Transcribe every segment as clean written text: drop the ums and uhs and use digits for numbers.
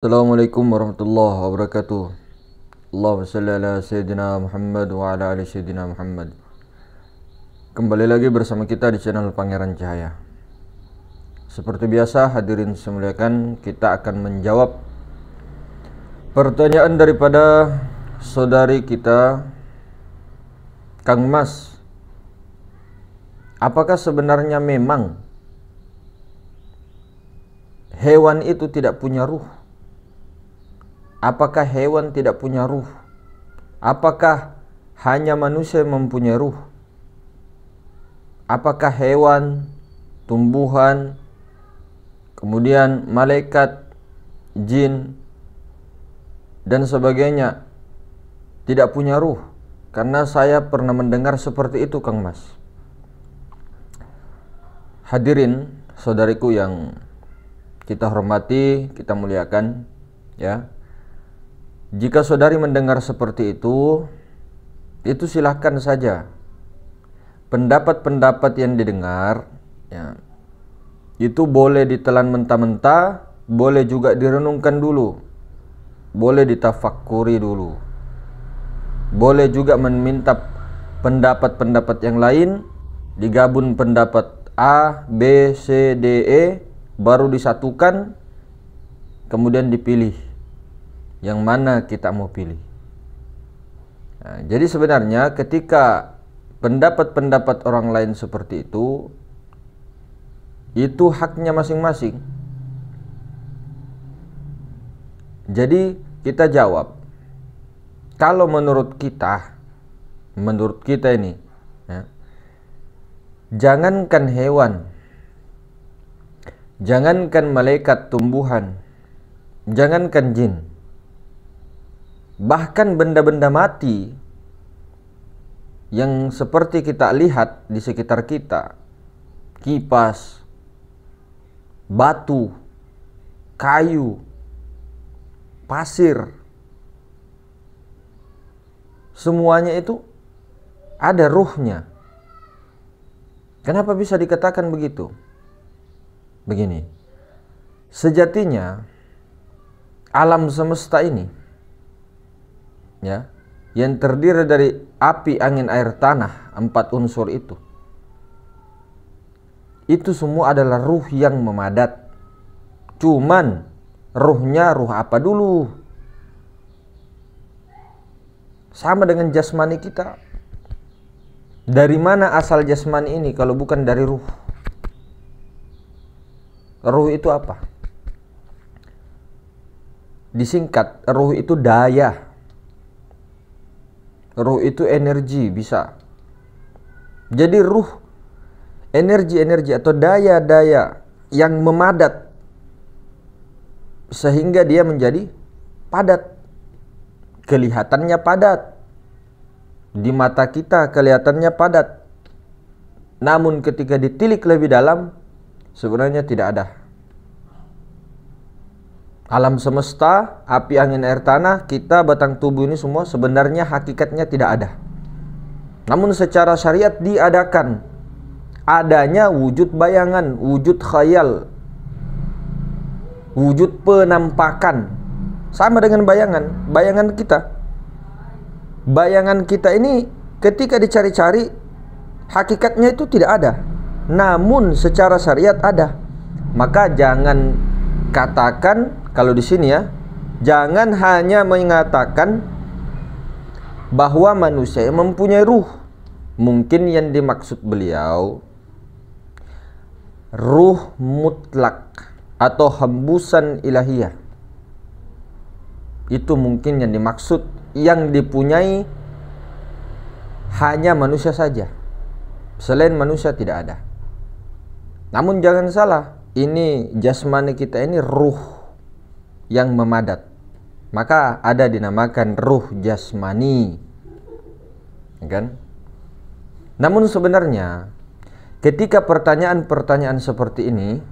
Assalamualaikum warahmatullahi wabarakatuh. Allahumma salli ala Sayyidina Muhammad wa ala ali Sayyidina Muhammad. Kembali lagi bersama kita di channel Pangeran Cahaya. Seperti biasa, hadirin semuliakan, kita akan menjawab pertanyaan daripada saudari kita, Kang Mas. Apakah sebenarnya memang hewan itu tidak punya ruh? Apakah hewan tidak punya ruh? Apakah hanya manusia yang mempunyai ruh? Apakah hewan, tumbuhan, kemudian malaikat, jin, dan sebagainya tidak punya ruh? Karena saya pernah mendengar seperti itu, Kang Mas. Hadirin saudariku yang kita hormati, kita muliakan, ya. Jika saudari mendengar seperti itu silahkan saja. Pendapat-pendapat yang didengar, ya, itu boleh ditelan mentah-mentah, boleh juga direnungkan dulu, boleh ditafakkuri dulu, boleh juga meminta pendapat-pendapat yang lain, digabung pendapat A, B, C, D, E, baru disatukan, kemudian dipilih yang mana kita mau pilih. Nah, jadi sebenarnya ketika pendapat-pendapat orang lain seperti itu haknya masing-masing. Jadi kita jawab, kalau menurut kita ini, ya, jangankan hewan, jangankan malaikat, tumbuhan, jangankan jin, bahkan benda-benda mati yang seperti kita lihat di sekitar kita, kipas, batu, kayu, pasir, semuanya itu ada ruhnya. Kenapa bisa dikatakan begitu? Begini, sejatinya alam semesta ini, ya, yang terdiri dari api, angin, air, tanah, 4 unsur itu semua adalah ruh yang memadat. Cuman ruhnya ruh apa dulu? Sama dengan jasmani kita. Dari mana asal jasmani ini kalau bukan dari ruh? Ruh itu apa? Disingkat, ruh itu daya. Ruh itu energi, bisa. Jadi ruh, energi-energi atau daya-daya yang memadat sehingga dia menjadi padat. Kelihatannya padat. Di mata kita kelihatannya padat. Namun ketika ditilik lebih dalam, sebenarnya tidak ada. Alam semesta, api, angin, air, tanah, kita, batang tubuh ini semua sebenarnya hakikatnya tidak ada. Namun secara syariat diadakan. Adanya wujud bayangan, wujud khayal, wujud penampakan. Sama dengan bayangan kita. Bayangan kita ini ketika dicari-cari, hakikatnya itu tidak ada. Namun secara syariat ada. Maka jangan katakan, kalau di sini ya, jangan hanya mengatakan bahwa manusia yang mempunyai ruh. Mungkin yang dimaksud beliau ruh mutlak atau hembusan ilahiyah. Itu mungkin yang dimaksud, yang dipunyai hanya manusia saja. Selain manusia tidak ada. Namun jangan salah, ini jasmani kita ini ruh yang memadat. Maka ada dinamakan ruh jasmani, kan? Namun sebenarnya ketika pertanyaan-pertanyaan seperti ini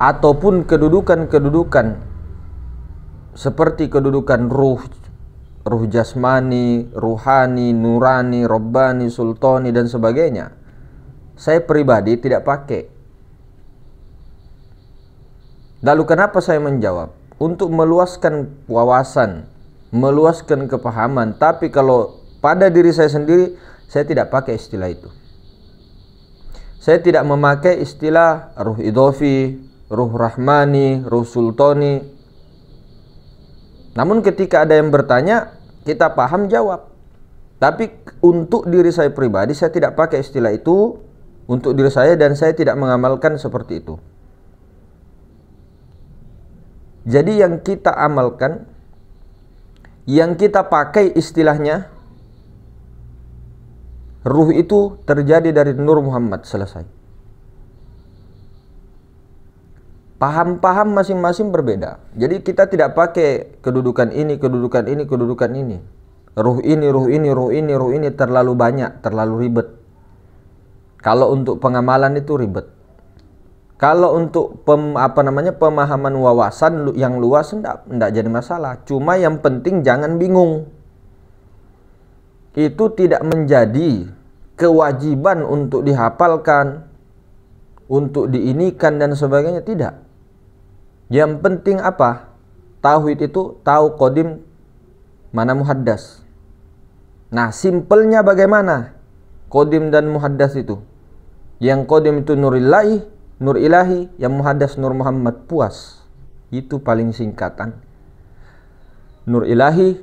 ataupun kedudukan-kedudukan seperti kedudukan ruh jasmani, ruhani, nurani, robbani, sultani, dan sebagainya, saya pribadi tidak pakai. Lalu kenapa saya menjawab? Untuk meluaskan wawasan, meluaskan kepahaman. Tapi kalau pada diri saya sendiri, saya tidak pakai istilah itu. Saya tidak memakai istilah ruh idofi, ruh rahmani, ruh sultani. Namun ketika ada yang bertanya, kita paham jawab. Tapi untuk diri saya pribadi, saya tidak pakai istilah itu untuk diri saya dan saya tidak mengamalkan seperti itu. Jadi yang kita amalkan, yang kita pakai istilahnya, ruh itu terjadi dari Nur Muhammad, selesai. Paham-paham masing-masing berbeda. Jadi kita tidak pakai kedudukan ini, kedudukan ini, kedudukan ini. Ruh ini, ruh ini, ruh ini, ruh ini terlalu banyak, terlalu ribet. Kalau untuk pengamalan itu ribet. Kalau untuk pemahaman wawasan yang luas enggak jadi masalah. Cuma yang penting jangan bingung. Itu tidak menjadi kewajiban untuk dihafalkan, untuk diinikan dan sebagainya, tidak. Yang penting apa? Tauhid itu tahu qadim mana muhaddas. Nah, simpelnya bagaimana qadim dan muhaddas itu? Yang qadim itu nur ilahi, yang muhaddas Nur Muhammad, puas. Itu paling singkatan. Nur ilahi,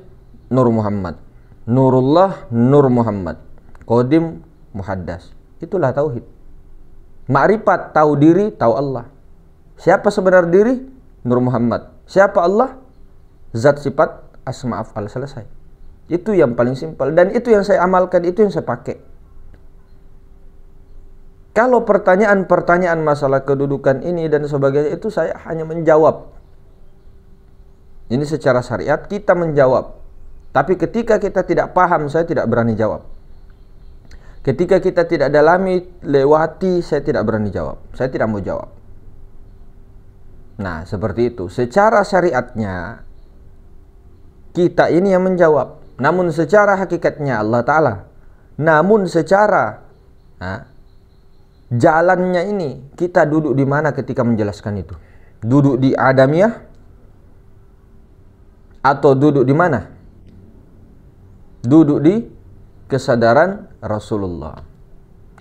Nur Muhammad. Nurullah, Nur Muhammad. Qadim, muhaddas. Itulah tauhid. Ma'rifat, tahu diri, tahu Allah. Siapa sebenar diri? Nur Muhammad. Siapa Allah? Zat, sifat, asma, af'al, selesai. Itu yang paling simpel dan itu yang saya amalkan, itu yang saya pakai. Kalau pertanyaan-pertanyaan masalah kedudukan ini dan sebagainya, itu saya hanya menjawab. Ini secara syariat kita menjawab. Tapi ketika kita tidak paham, saya tidak berani jawab. Ketika kita tidak dalami, lewati, saya tidak berani jawab. Saya tidak mau jawab. Nah, seperti itu. Secara syariatnya, kita ini yang menjawab. Namun secara hakikatnya Allah Ta'ala. Namun secara jalannya ini, kita duduk di mana ketika menjelaskan itu? Duduk di Adamiyah? Atau duduk di mana? Duduk di kesadaran Rasulullah.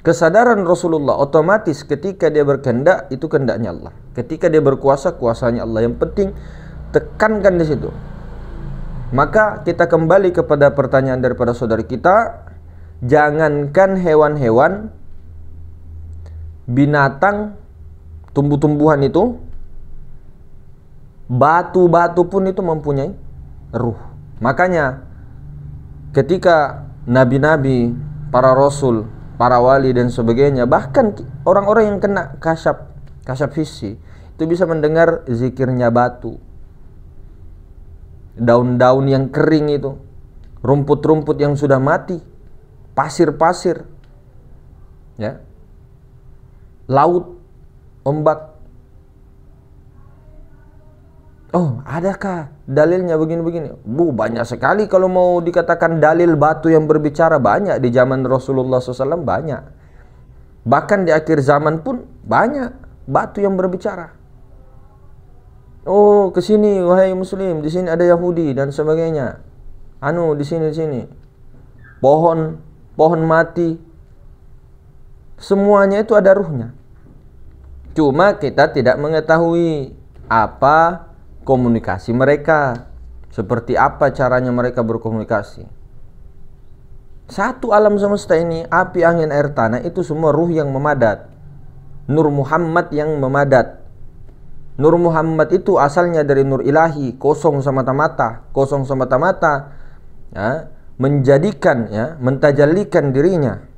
Kesadaran Rasulullah otomatis ketika dia berkehendak, itu kehendaknya Allah. Ketika dia berkuasa, kuasanya Allah. Yang penting tekankan di situ. Maka kita kembali kepada pertanyaan daripada saudari kita. Jangankan hewan-hewan, binatang, tumbuh-tumbuhan itu, batu-batu pun itu mempunyai ruh. Makanya ketika nabi-nabi, para rasul, para wali dan sebagainya, bahkan orang-orang yang kena kasyaf hissi, itu bisa mendengar zikirnya batu. Daun-daun yang kering itu, rumput-rumput yang sudah mati, pasir-pasir, ya, laut, ombak. Oh, adakah dalilnya begini-begini? Banyak sekali. Kalau mau dikatakan dalil batu yang berbicara, banyak. Di zaman Rasulullah SAW banyak. Bahkan di akhir zaman pun banyak batu yang berbicara. Oh, ke sini wahai muslim, di sini ada Yahudi dan sebagainya. Di sini. Pohon mati. Semuanya itu ada ruhnya. Cuma kita tidak mengetahui apa komunikasi mereka, seperti apa caranya mereka berkomunikasi. Satu alam semesta ini, api, angin, air, tanah, itu semua ruh yang memadat. Nur Muhammad yang memadat. Nur Muhammad itu asalnya dari nur ilahi, kosong semata-mata, ya, menjadikan, ya, mentajallikan dirinya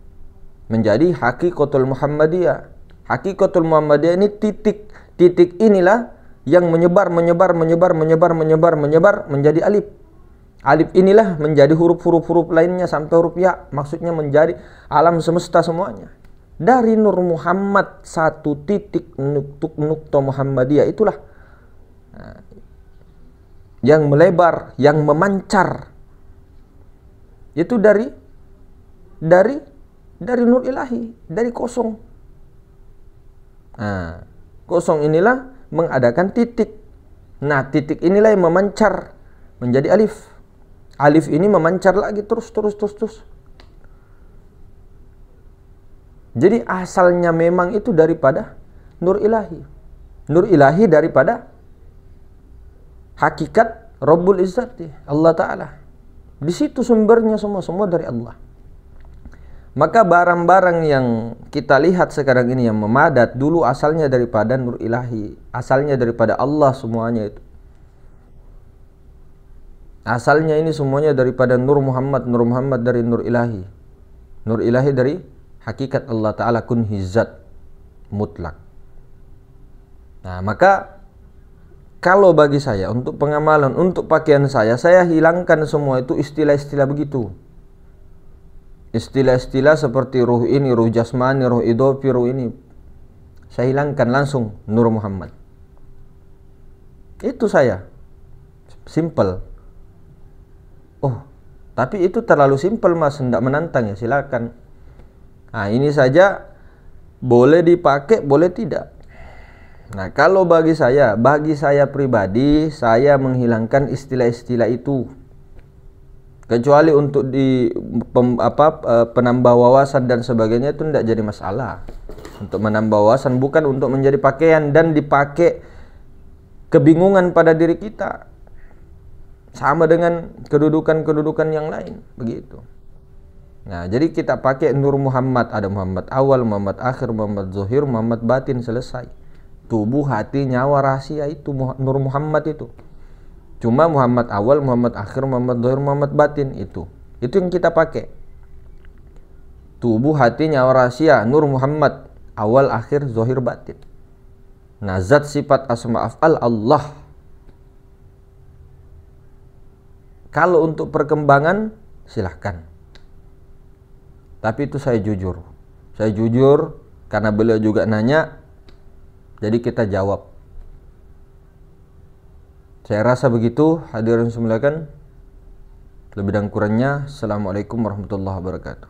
menjadi hakikatul Muhammadiyah. Hakikatul Muhammadiyah ini titik inilah yang menyebar menjadi alif. Alif inilah menjadi huruf lainnya sampai huruf ya, maksudnya menjadi alam semesta semuanya. Dari Nur Muhammad, satu titik nukta Muhammadiyah itulah yang melebar, yang memancar. Itu dari nur ilahi, dari kosong. Kosong inilah mengadakan titik. Nah, titik inilah yang memancar menjadi alif. Alif ini memancar lagi terus. Jadi asalnya memang itu daripada nur ilahi. Nur ilahi daripada hakikat Rabbul Izzati, Allah Ta'ala. Di situ sumbernya semua dari Allah. Maka barang-barang yang kita lihat sekarang ini yang memadat, dulu asalnya daripada nur ilahi, asalnya daripada Allah semuanya itu. Asalnya ini semuanya daripada Nur Muhammad dari Nur Ilahi. Nur Ilahi dari hakikat Allah Ta'ala kun hizat mutlak. Nah, maka kalau bagi saya untuk pengamalan, untuk pakaian saya hilangkan semua itu istilah-istilah begitu. Istilah-istilah seperti ruh ini, ruh jasmani, ruh idofi, ruh ini. Saya hilangkan langsung Nur Muhammad. Itu saya. Simple. Oh, tapi itu terlalu simpel mas, hendak menantang ya, silakan. Nah, ini saja boleh dipakai, boleh tidak. Nah, kalau bagi saya pribadi, saya menghilangkan istilah-istilah itu. Kecuali untuk penambah wawasan dan sebagainya itu tidak jadi masalah. Untuk menambah wawasan, bukan untuk menjadi pakaian dan dipakai kebingungan pada diri kita. Sama dengan kedudukan-kedudukan yang lain, begitu. Nah, jadi kita pakai Nur Muhammad, ada Muhammad awal, Muhammad akhir, Muhammad zahir, Muhammad batin, selesai. Tubuh, hati, nyawa, rahasia itu Nur Muhammad itu. Cuma Muhammad awal, Muhammad akhir, Muhammad zahir, Muhammad batin itu yang kita pakai. Tubuh, hati, nyawa, rahasia, Nur Muhammad awal, akhir, zahir, batin. Nah, zat, sifat, asma, af'al Allah. Kalau untuk perkembangan silahkan. Tapi itu saya jujur karena beliau juga nanya, jadi kita jawab. Saya rasa begitu. Hadirin semuanya, lebih dan kurangnya, assalamualaikum warahmatullahi wabarakatuh.